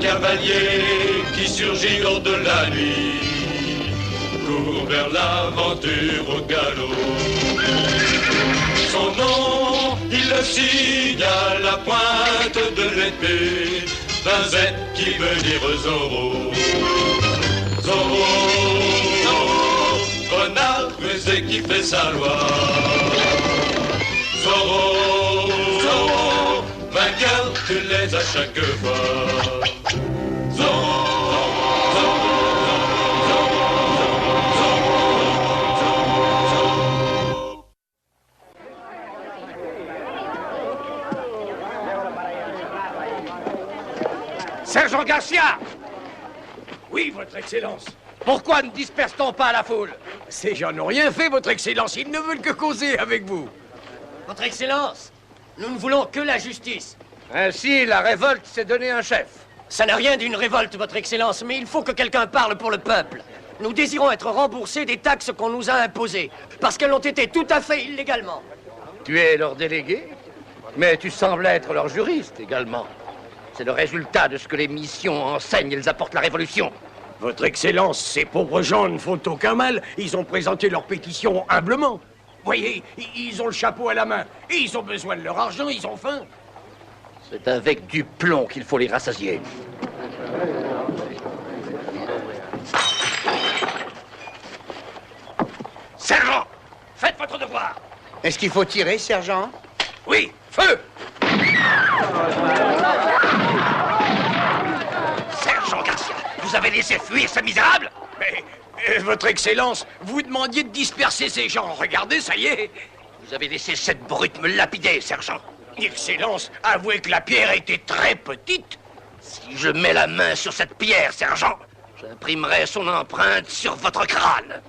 cavalier qui surgit hors de la nuit, court vers l'aventure au galop. Son nom, il le signe à la pointe de l'épée d'un Z qui veut dire Zorro. Zorro, Zorro, renard rusé qui fait sa loi. Zorro, Zorro, vainqueur, tu l'es à chaque fois. Zorro, Zorro, Zorro, Zorro. Sergent Garcia! Oui, votre Excellence. Pourquoi ne disperse-t-on pas la foule? Ces gens n'ont rien fait, votre Excellence. Ils ne veulent que causer avec vous. Votre Excellence, nous ne voulons que la justice. Ainsi, la révolte s'est donné un chef. Ça n'a rien d'une révolte, votre Excellence, mais il faut que quelqu'un parle pour le peuple. Nous désirons être remboursés des taxes qu'on nous a imposées, parce qu'elles ont été tout à fait illégalement. Tu es leur délégué, mais tu sembles être leur juriste également. C'est le résultat de ce que les missions enseignent. Elles apportent la révolution. Votre Excellence, ces pauvres gens ne font aucun mal. Ils ont présenté leur pétition humblement. Voyez, ils ont le chapeau à la main. Et ils ont besoin de leur argent, ils ont faim. C'est avec du plomb qu'il faut les rassasier. Sergent, faites votre devoir. Est-ce qu'il faut tirer, sergent? Oui, feu! Sergent Garcia, vous avez laissé fuir ces misérables? Mais, votre Excellence, vous demandiez de disperser ces gens. Regardez, ça y est. Vous avez laissé cette brute me lapider, sergent. Excellence, avouez que la pierre était très petite. Si je mets la main sur cette pierre, sergent, j'imprimerai son empreinte sur votre crâne.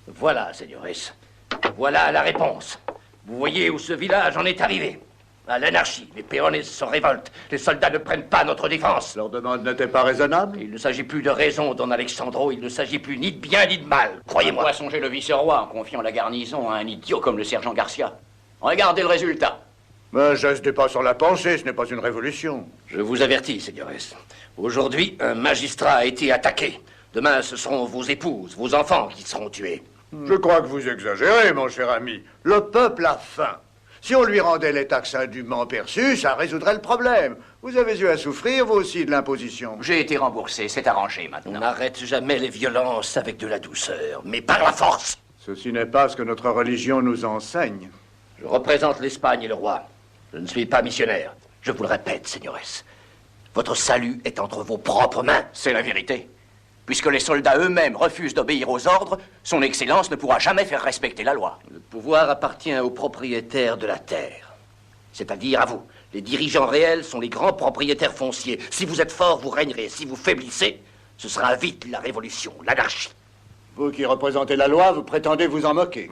Voilà, señores. Voilà la réponse. Vous voyez où ce village en est arrivé. À l'anarchie, les péones se révoltent. Les soldats ne prennent pas notre défense. Leur demande n'était pas raisonnable? Il ne s'agit plus de raison, don Alexandro. Il ne s'agit plus ni de bien ni de mal. Croyez-moi. À quoi songer le vice-roi en confiant la garnison à un idiot comme le sergent Garcia? Regardez le résultat. Un geste dépassant la pensée, ce n'est pas une révolution. Je vous avertis, señores. Aujourd'hui, un magistrat a été attaqué. Demain, ce seront vos épouses, vos enfants qui seront tués. Je crois que vous exagérez, mon cher ami. Le peuple a faim. Si on lui rendait les taxes indûment perçues, ça résoudrait le problème. Vous avez eu à souffrir, vous aussi, de l'imposition. J'ai été remboursé, c'est arrangé maintenant. On n'arrête jamais les violences avec de la douceur, mais par la force. Ceci n'est pas ce que notre religion nous enseigne. Je représente l'Espagne et le roi. Je ne suis pas missionnaire. Je vous le répète, señores. Votre salut est entre vos propres mains. C'est la vérité. Puisque les soldats eux-mêmes refusent d'obéir aux ordres, son Excellence ne pourra jamais faire respecter la loi. Le pouvoir appartient aux propriétaires de la terre. C'est-à-dire à vous. Les dirigeants réels sont les grands propriétaires fonciers. Si vous êtes fort, vous régnerez. Si vous faiblissez, ce sera vite la révolution, l'anarchie. Vous qui représentez la loi, vous prétendez vous en moquer.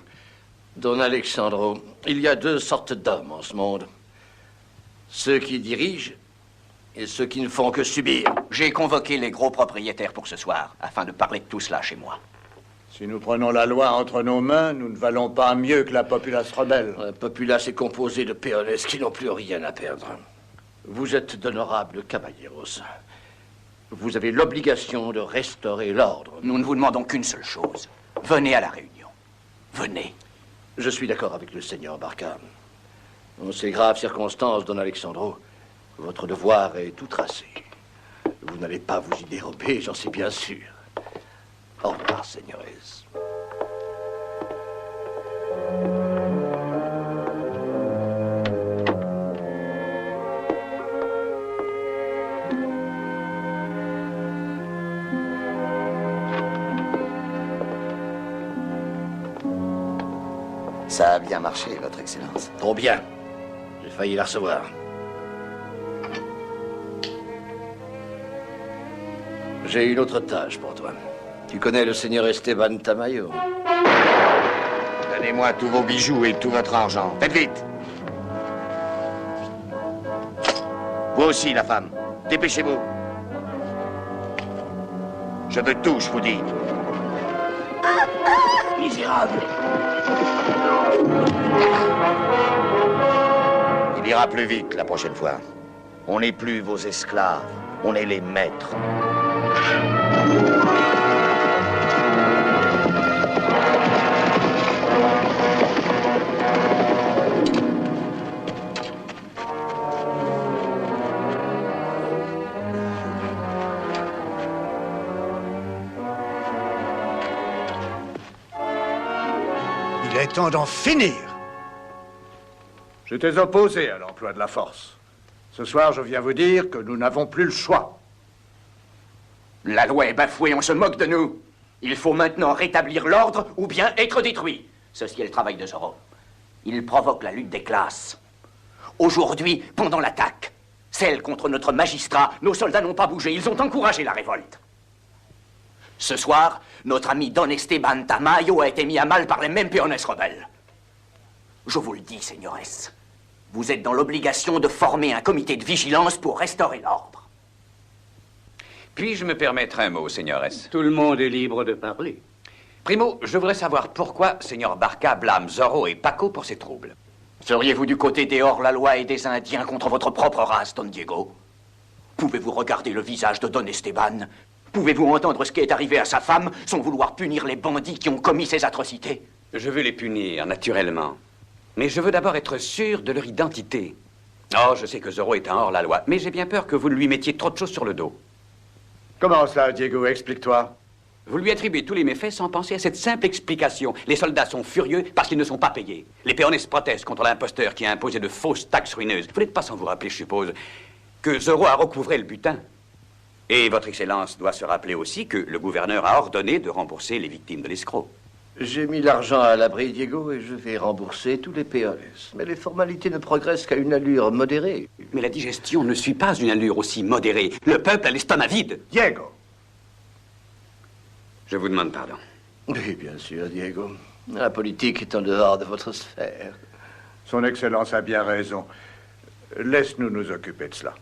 Don Alexandro, il y a deux sortes d'hommes en ce monde. Ceux qui dirigent et ceux qui ne font que subir. J'ai convoqué les gros propriétaires pour ce soir, afin de parler de tout cela chez moi. Si nous prenons la loi entre nos mains, nous ne valons pas mieux que la populace rebelle. La populace est composée de péones qui n'ont plus rien à perdre. Vous êtes d'honorables caballeros. Vous avez l'obligation de restaurer l'ordre. Nous ne vous demandons qu'une seule chose. Venez à la réunion. Venez. Je suis d'accord avec le seigneur Barca. En ces graves circonstances, Don Alexandro, votre devoir est tout tracé. Vous n'allez pas vous y dérober, j'en suis bien sûr. Au revoir, señores. Ça a bien marché, votre Excellence. Trop bien. J'ai failli la recevoir. J'ai une autre tâche pour toi. Tu connais le seigneur Esteban Tamayo? Donnez-moi tous vos bijoux et tout votre argent. Faites vite. Vous aussi, la femme. Dépêchez-vous. Je veux tout, je vous dis. Misérable! Il ira plus vite la prochaine fois. On n'est plus vos esclaves, on est les maîtres. Il est temps d'en finir. J'étais opposé à l'emploi de la force. Ce soir, je viens vous dire que nous n'avons plus le choix. La loi est bafouée, on se moque de nous. Il faut maintenant rétablir l'ordre ou bien être détruit. Ceci est le travail de Zorro. Il provoque la lutte des classes. Aujourd'hui, pendant l'attaque, celle contre notre magistrat, nos soldats n'ont pas bougé, ils ont encouragé la révolte. Ce soir, notre ami Don Esteban Tamayo a été mis à mal par les mêmes peones rebelles. Je vous le dis, señores, vous êtes dans l'obligation de former un comité de vigilance pour restaurer l'ordre. Puis-je me permettre un mot, señores? Tout le monde est libre de parler. Primo, je voudrais savoir pourquoi Señor Barca blâme Zorro et Paco pour ces troubles. Seriez-vous du côté des hors-la-loi et des Indiens contre votre propre race, Don Diego? Pouvez-vous regarder le visage de Don Esteban? Pouvez-vous entendre ce qui est arrivé à sa femme sans vouloir punir les bandits qui ont commis ces atrocités? Je veux les punir, naturellement. Mais je veux d'abord être sûr de leur identité. Oh, je sais que Zorro est un hors-la-loi, mais j'ai bien peur que vous lui mettiez trop de choses sur le dos. Comment ça, Diego? Explique-toi. Vous lui attribuez tous les méfaits sans penser à cette simple explication. Les soldats sont furieux parce qu'ils ne sont pas payés. Les peones protestent contre l'imposteur qui a imposé de fausses taxes ruineuses. Vous n'êtes pas sans vous rappeler, je suppose, que Zorro a recouvré le butin. Et votre Excellence doit se rappeler aussi que le gouverneur a ordonné de rembourser les victimes de l'escroc. J'ai mis l'argent à l'abri, Diego, et je vais rembourser tous les peones. Mais les formalités ne progressent qu'à une allure modérée. Mais la digestion ne suit pas une allure aussi modérée. Le peuple a l'estomac vide. Diego! Je vous demande pardon. Oui, bien sûr, Diego. La politique est en dehors de votre sphère. Son Excellence a bien raison. Laisse-nous nous occuper de cela.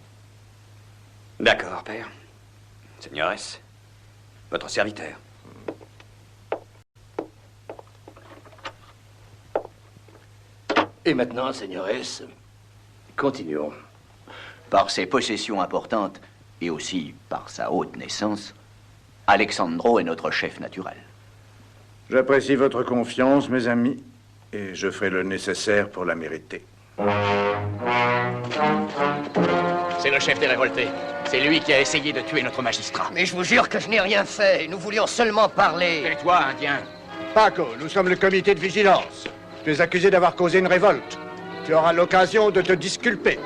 D'accord, père. Señores, votre serviteur. Et maintenant, señores, continuons. Par ses possessions importantes et aussi par sa haute naissance, Alexandro est notre chef naturel. J'apprécie votre confiance, mes amis, et je ferai le nécessaire pour la mériter. C'est le chef des révoltés. C'est lui qui a essayé de tuer notre magistrat. Mais je vous jure que je n'ai rien fait. Nous voulions seulement parler. Et toi, Indien? Paco, nous sommes le comité de vigilance. Tu es accusé d'avoir causé une révolte. Tu auras l'occasion de te disculper.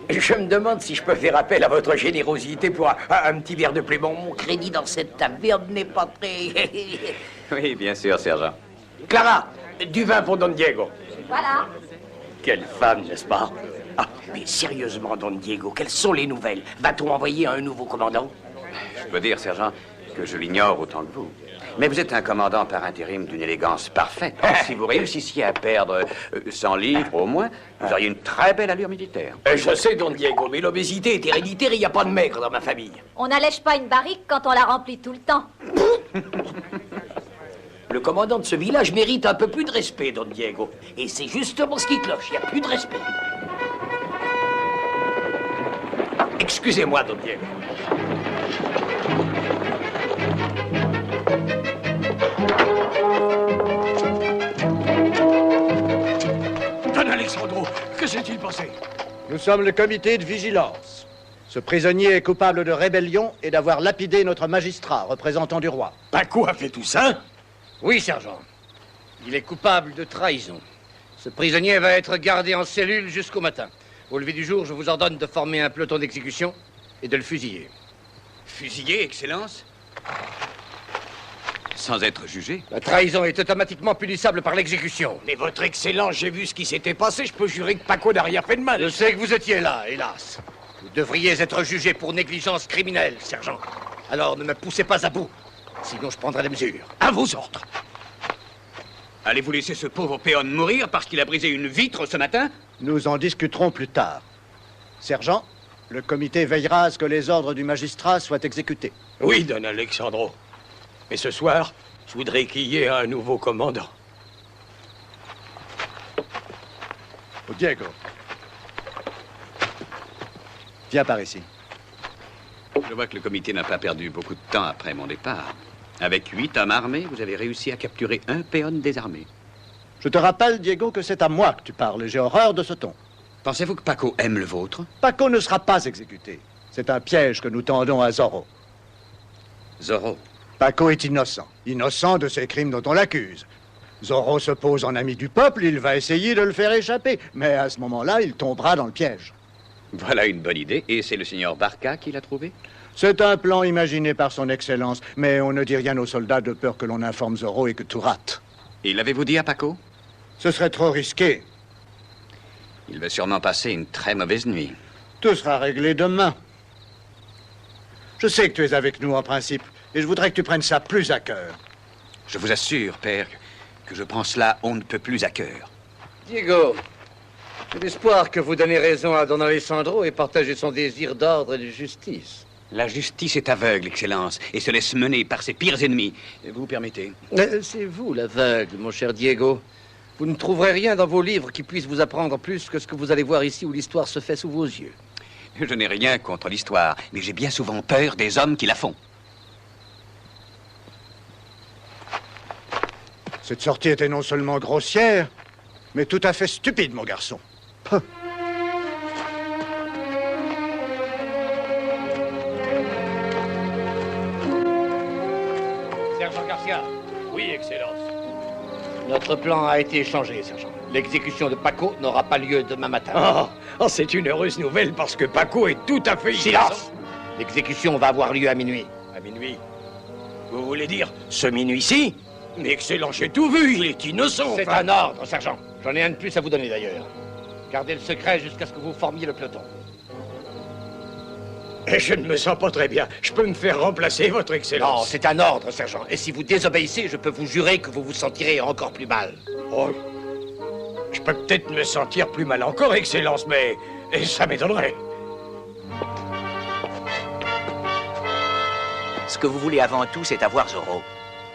Je me demande si je peux faire appel à votre générosité pour un petit verre de plus. Bon, mon crédit dans cette taverne n'est pas très... Oui, bien sûr, sergent. Clara, du vin pour Don Diego. Voilà. Quelle femme, n'est-ce pas? Ah, mais sérieusement, Don Diego, quelles sont les nouvelles? Va-t-on envoyer un nouveau commandant? Je peux dire, sergent, que je l'ignore autant que vous. Mais vous êtes un commandant par intérim d'une élégance parfaite. Si vous réussissiez à perdre 100 livres au moins, vous auriez une très belle allure militaire. Je sais, Don Diego, mais l'obésité est héréditaire et il n'y a pas de maigre dans ma famille. On n'allège pas une barrique quand on la remplit tout le temps. Le commandant de ce village mérite un peu plus de respect, Don Diego. Et c'est justement ce qui cloche, il n'y a plus de respect. Excusez-moi, Don Diego. Don Alexandro, que s'est-il passé? Nous sommes le comité de vigilance. Ce prisonnier est coupable de rébellion et d'avoir lapidé notre magistrat, représentant du roi. Paco a fait tout ça? Oui, sergent. Il est coupable de trahison. Ce prisonnier va être gardé en cellule jusqu'au matin. Au lever du jour, je vous ordonne de former un peloton d'exécution et de le fusiller. Fusillé, Excellence? Sans être jugé? La trahison est automatiquement punissable par l'exécution. Mais votre Excellence, j'ai vu ce qui s'était passé. Je peux jurer que Paco n'a rien fait de mal. Je sais que vous étiez là, hélas. Vous devriez être jugé pour négligence criminelle, sergent. Alors ne me poussez pas à bout. Sinon, je prendrai des mesures. À vos ordres. Allez-vous laisser ce pauvre péon mourir parce qu'il a brisé une vitre ce matin? Nous en discuterons plus tard. Sergent, le comité veillera à ce que les ordres du magistrat soient exécutés. Oui, Don Alexandro. Mais ce soir, je voudrais qu'il y ait un nouveau commandant. Oh, Diego. Viens par ici. Je vois que le comité n'a pas perdu beaucoup de temps après mon départ. Avec 8 hommes armés, vous avez réussi à capturer un péon désarmé. Je te rappelle, Diego, que c'est à moi que tu parles et j'ai horreur de ce ton. Pensez-vous que Paco aime le vôtre? Paco ne sera pas exécuté. C'est un piège que nous tendons à Zorro. Zorro? Paco est innocent. Innocent de ces crimes dont on l'accuse. Zorro se pose en ami du peuple, il va essayer de le faire échapper. Mais à ce moment-là, il tombera dans le piège. Voilà une bonne idée. Et c'est le signor Barca qui l'a trouvé? C'est un plan imaginé par son Excellence, mais on ne dit rien aux soldats de peur que l'on informe Zorro et que tout rate. Et l'avez-vous dit à Paco? Ce serait trop risqué. Il va sûrement passer une très mauvaise nuit. Tout sera réglé demain. Je sais que tu es avec nous en principe, et je voudrais que tu prennes ça plus à cœur. Je vous assure, père, que je prends cela on ne peut plus à cœur. Diego, j'ai l'espoir que vous donnez raison à Don Alessandro et partagez son désir d'ordre et de justice. La justice est aveugle, Excellence, et se laisse mener par ses pires ennemis. Vous permettez? C'est vous l'aveugle, mon cher Diego. Vous ne trouverez rien dans vos livres qui puisse vous apprendre plus que ce que vous allez voir ici où l'histoire se fait sous vos yeux. Je n'ai rien contre l'histoire, mais j'ai bien souvent peur des hommes qui la font. Cette sortie était non seulement grossière, mais tout à fait stupide, mon garçon. Puh. Sergent Garcia. Oui, Excellence. Notre plan a été changé, sergent. L'exécution de Paco n'aura pas lieu demain matin. Oh, c'est une heureuse nouvelle parce que Paco est tout à fait Silence! L'exécution va avoir lieu à minuit. À minuit? Vous voulez dire ce minuit-ci? Mais Excellence, j'ai tout vu, il est innocent. C'est un ordre, sergent. J'en ai un de plus à vous donner d'ailleurs. Gardez le secret jusqu'à ce que vous formiez le peloton. Et je ne me sens pas très bien. Je peux me faire remplacer, votre Excellence? Non, c'est un ordre, sergent. Et si vous désobéissez, je peux vous jurer que vous vous sentirez encore plus mal. Oh, je peux peut-être me sentir plus mal encore, Excellence, mais ça m'étonnerait. Ce que vous voulez avant tout, c'est avoir Zorro.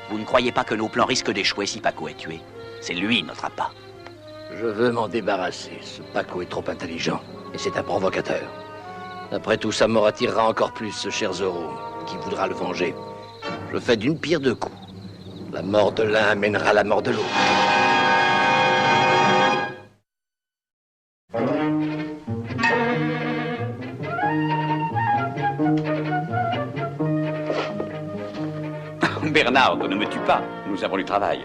Vous ne croyez pas que nos plans risquent d'échouer si Paco est tué? C'est lui notre appât. Je veux m'en débarrasser. Ce Paco est trop intelligent. Et c'est un provocateur. Après tout, sa mort attirera encore plus ce cher Zorro, qui voudra le venger. Je fais d'une pierre deux coups. La mort de l'un amènera la mort de l'autre. Bernard, ne me tue pas. Nous avons du travail.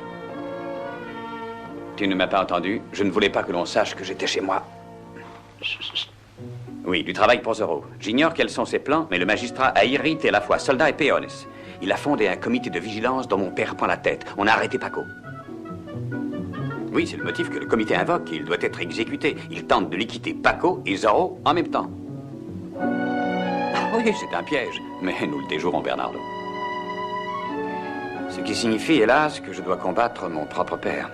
Tu ne m'as pas entendu? Je ne voulais pas que l'on sache que j'étais chez moi. Oui, du travail pour Zorro. J'ignore quels sont ses plans, mais le magistrat a irrité à la fois soldats et peones. Il a fondé un comité de vigilance dont mon père prend la tête. On a arrêté Paco. Oui, c'est le motif que le comité invoque. Il doit être exécuté. Il tente de liquider Paco et Zorro en même temps. Oui, c'est un piège, mais nous le déjouerons, Bernardo. Ce qui signifie, hélas, que je dois combattre mon propre père.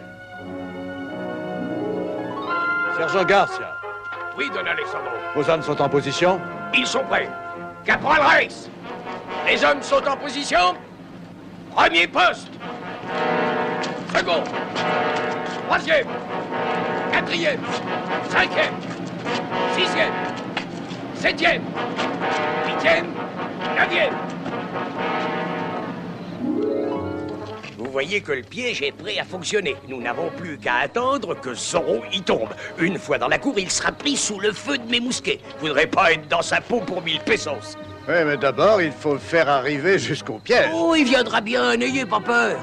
Sergent Garcia, Oui, Don Alessandro. vos hommes sont en position? Ils sont prêts. Caporal Reis. Les hommes sont en position. Premier poste. Second. Troisième. Quatrième. Cinquième. Sixième. Septième. Huitième. Neuvième. Vous voyez que le piège est prêt à fonctionner. Nous n'avons plus qu'à attendre que Zorro y tombe. Une fois dans la cour, il sera pris sous le feu de mes mousquets. Je voudrais pas être dans sa peau pour 1000 pesos. Oui, mais d'abord, il faut le faire arriver jusqu'au piège. Oh, il viendra bien, n'ayez pas peur.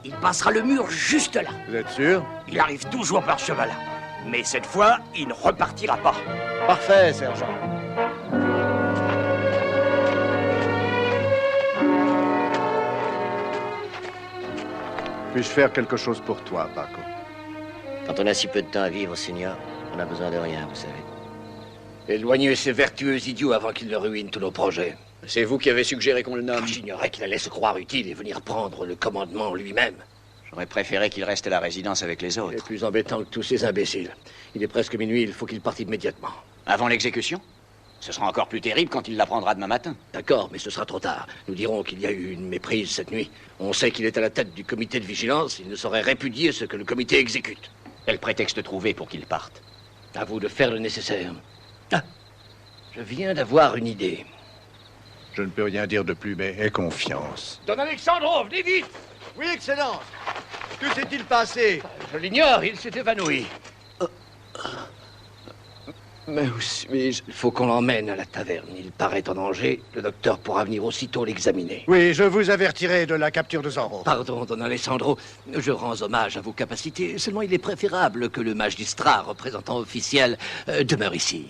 Il passera le mur juste là. Vous êtes sûr? Il arrive toujours par ce chemin-là. Mais cette fois, il ne repartira pas. Parfait, sergent. Puis-je faire quelque chose pour toi, Paco? Quand on a si peu de temps à vivre, Seigneur, on n'a besoin de rien, vous savez. Éloignez ces vertueux idiots avant qu'ils ne ruinent tous nos projets. C'est vous qui avez suggéré qu'on le nomme. J'ignorais qu'il allait se croire utile et venir prendre le commandement lui-même. J'aurais préféré qu'il reste à la résidence avec les Il est autres. plus embêtant que tous ces imbéciles. Il est presque minuit, il faut qu'il parte immédiatement. Avant l'exécution? Ce sera encore plus terrible quand il l'apprendra demain matin. D'accord, mais ce sera trop tard. Nous dirons qu'il y a eu une méprise cette nuit. On sait qu'il est à la tête du comité de vigilance. Il ne saurait répudier ce que le comité exécute. Quel prétexte trouver pour qu'il parte? À vous de faire le nécessaire. Ah, je viens d'avoir une idée. Je ne peux rien dire de plus, mais aie confiance. Don Alexandro, venez vite! Oui, Excellence. Que s'est-il passé? Je l'ignore, il s'est évanoui. Mais où suis-je? Il faut qu'on l'emmène à la taverne. Il paraît en danger. Le docteur pourra venir aussitôt l'examiner. Oui, je vous avertirai de la capture de Zorro. Pardon, Don Alessandro. Je rends hommage à vos capacités. Seulement, il est préférable que le magistrat, représentant officiel, demeure ici.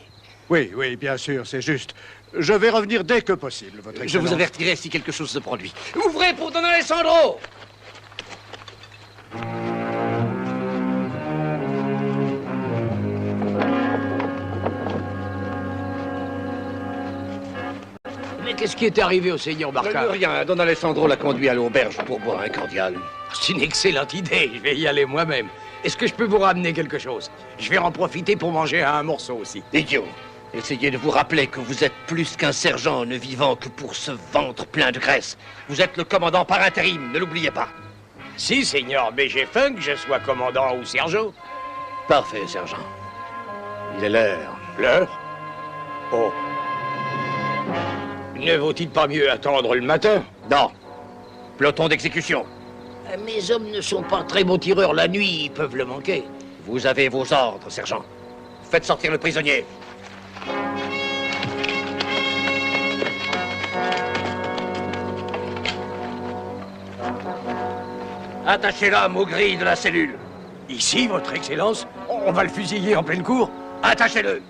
Oui, oui, bien sûr, c'est juste. Je vais revenir dès que possible, votre Excellence. Je vous avertirai si quelque chose se produit. Ouvrez pour Don Alessandro! Mais qu'est-ce qui est arrivé au seigneur Barca? Rien. Don Alessandro l'a conduit à l'auberge pour boire un cordial. C'est une excellente idée. Je vais y aller moi-même. Est-ce que je peux vous ramener quelque chose? Je vais en profiter pour manger un morceau aussi. Idiot! Essayez de vous rappeler que vous êtes plus qu'un sergent ne vivant que pour ce ventre plein de graisse. Vous êtes le commandant par intérim, ne l'oubliez pas. Si, seigneur, mais j'ai faim que je sois commandant ou sergent. Parfait, sergent. Il est l'heure. L'heure? Oh. Ne vaut-il pas mieux attendre le matin? Non. Peloton d'exécution. Mes hommes ne sont pas très bons tireurs la nuit, ils peuvent le manquer. Vous avez vos ordres, sergent. Faites sortir le prisonnier. Attachez l'homme aux grilles de la cellule. Ici, votre Excellence? On va le fusiller en pleine cour? Attachez-le.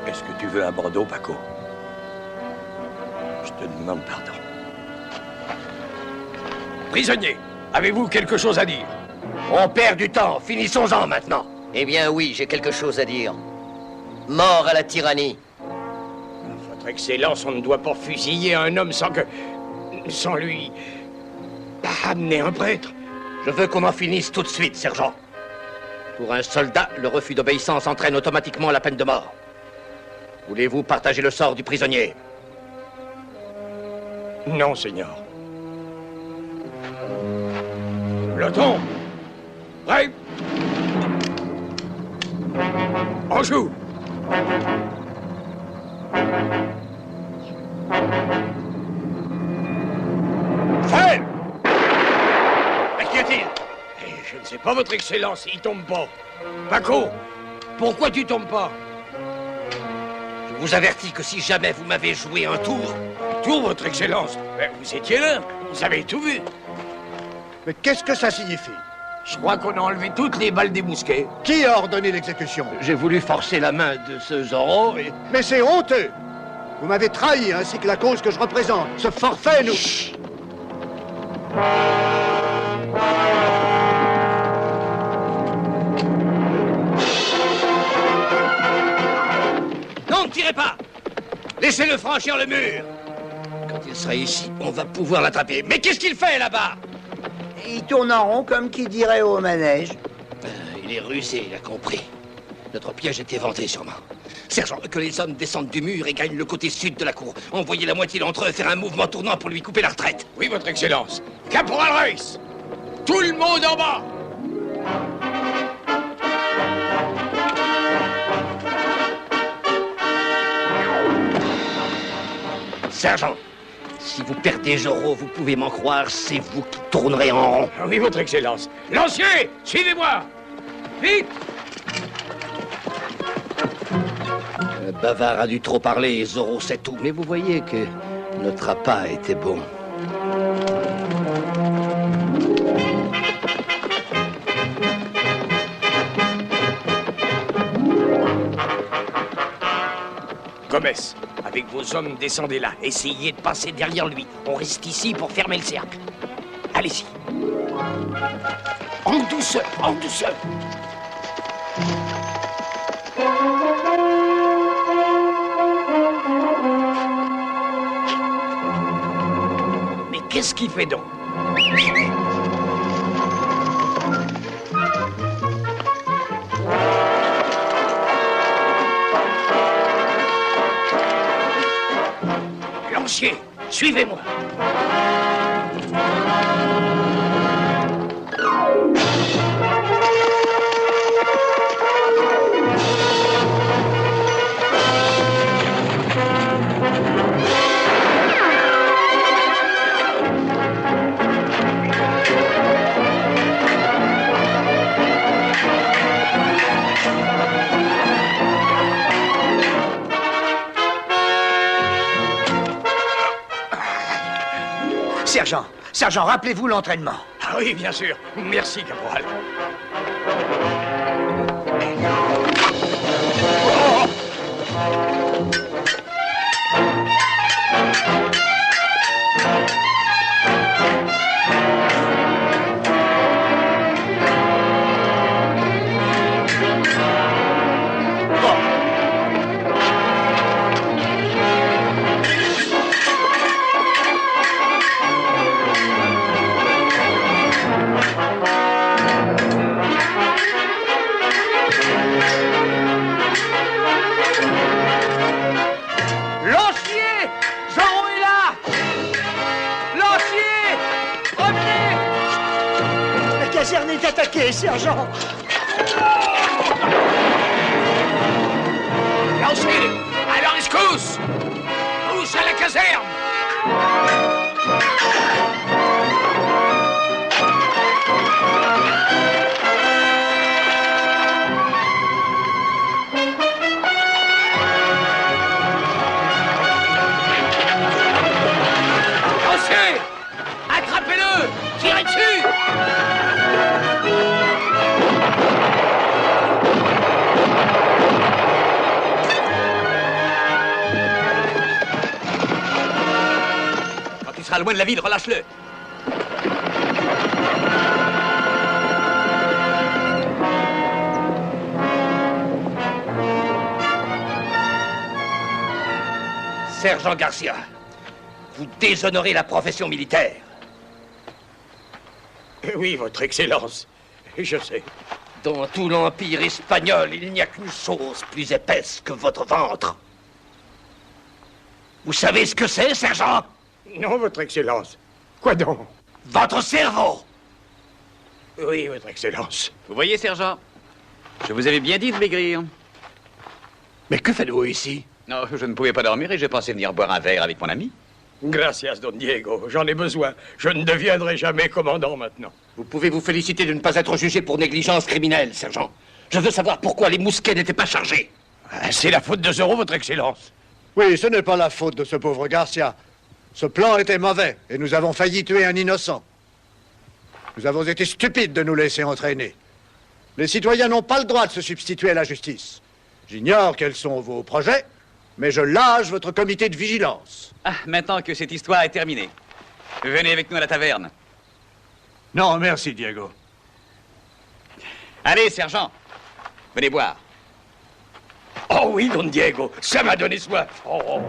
Est-ce que tu veux un bandeau, Paco? Je te demande pardon. Prisonnier, avez-vous quelque chose à dire? On perd du temps, finissons-en maintenant. Eh bien oui, j'ai quelque chose à dire. Mort à la tyrannie. Votre Excellence, on ne doit pas fusiller un homme sans que... sans lui... amener un prêtre. Je veux qu'on en finisse tout de suite, sergent. Pour un soldat, le refus d'obéissance entraîne automatiquement la peine de mort. Voulez-vous partager le sort du prisonnier? Non, seigneur. Peloton! Prêt? En joue! Fait! Mais qu'y a-t-il? Je ne sais pas, votre Excellence, il tombe pas. Paco, pourquoi tu tombes pas? Je vous avertis que si jamais vous m'avez joué un tour... Tour, votre Excellence? Mais vous étiez là, vous avez tout vu. Mais qu'est-ce que ça signifie? Je crois qu'on a enlevé toutes les balles des mousquets. Qui a ordonné l'exécution? J'ai voulu forcer la main de ce Zorro et... Mais c'est honteux! Vous m'avez trahi, ainsi que la cause que je représente. Ce forfait, nous... Chut. Non, ne tirez pas! Laissez-le franchir le mur! Quand il sera ici, on va pouvoir l'attraper. Mais qu'est-ce qu'il fait là-bas? Il tourne en rond comme qui dirait au manège. Il est rusé, il a compris. Notre piège est éventé, sûrement. Sergent, que les hommes descendent du mur et gagnent le côté sud de la cour. Envoyez la moitié d'entre eux faire un mouvement tournant pour lui couper la retraite. Oui, votre Excellence. Caporal Reiss! Tout le monde en bas! Sergent, si vous perdez Zorro, vous pouvez m'en croire, c'est vous qui tournerez en rond. Oui, votre Excellence. Lancier, suivez-moi! Vite! Le bavard a dû trop parler et Zorro sait tout. Mais vous voyez que notre appât était bon. Gomez, avec vos hommes, descendez là. Essayez de passer derrière lui. On reste ici pour fermer le cercle. Allez-y. En douceur, en douceur. Mais qu'est-ce qu'il fait donc? Lancier, suivez-moi. Sergent, rappelez-vous l'entraînement. Ah oui, bien sûr. Merci, caporal. La caserne est attaquée, sergent. Lancier, à la rescousse! Tous à la caserne! Lancier! Attrapez-le! Tirez dessus! Il sera loin de la ville, relâche-le. Sergent Garcia, vous déshonorez la profession militaire. Oui, votre Excellence, je sais. Dans tout l'Empire espagnol, il n'y a qu'une chose plus épaisse que votre ventre. Vous savez ce que c'est, sergent? Non, votre Excellence. Quoi donc? Votre cerveau! Oui, votre Excellence. Vous voyez, sergent, je vous avais bien dit de maigrir. Mais que faites-vous ici? Non, je ne pouvais pas dormir et j'ai pensé venir boire un verre avec mon ami. Gracias, Don Diego. J'en ai besoin. Je ne deviendrai jamais commandant maintenant. Vous pouvez vous féliciter de ne pas être jugé pour négligence criminelle, sergent. Je veux savoir pourquoi les mousquets n'étaient pas chargés. C'est la faute de Zorro, votre Excellence. Oui, ce n'est pas la faute de ce pauvre Garcia. Ce plan était mauvais et nous avons failli tuer un innocent. Nous avons été stupides de nous laisser entraîner. Les citoyens n'ont pas le droit de se substituer à la justice. J'ignore quels sont vos projets, mais je lâche votre comité de vigilance. Ah, maintenant que cette histoire est terminée, venez avec nous à la taverne. Non, merci, Diego. Allez, sergent, venez boire. Oh oui, Don Diego, ça m'a donné soif. Oh.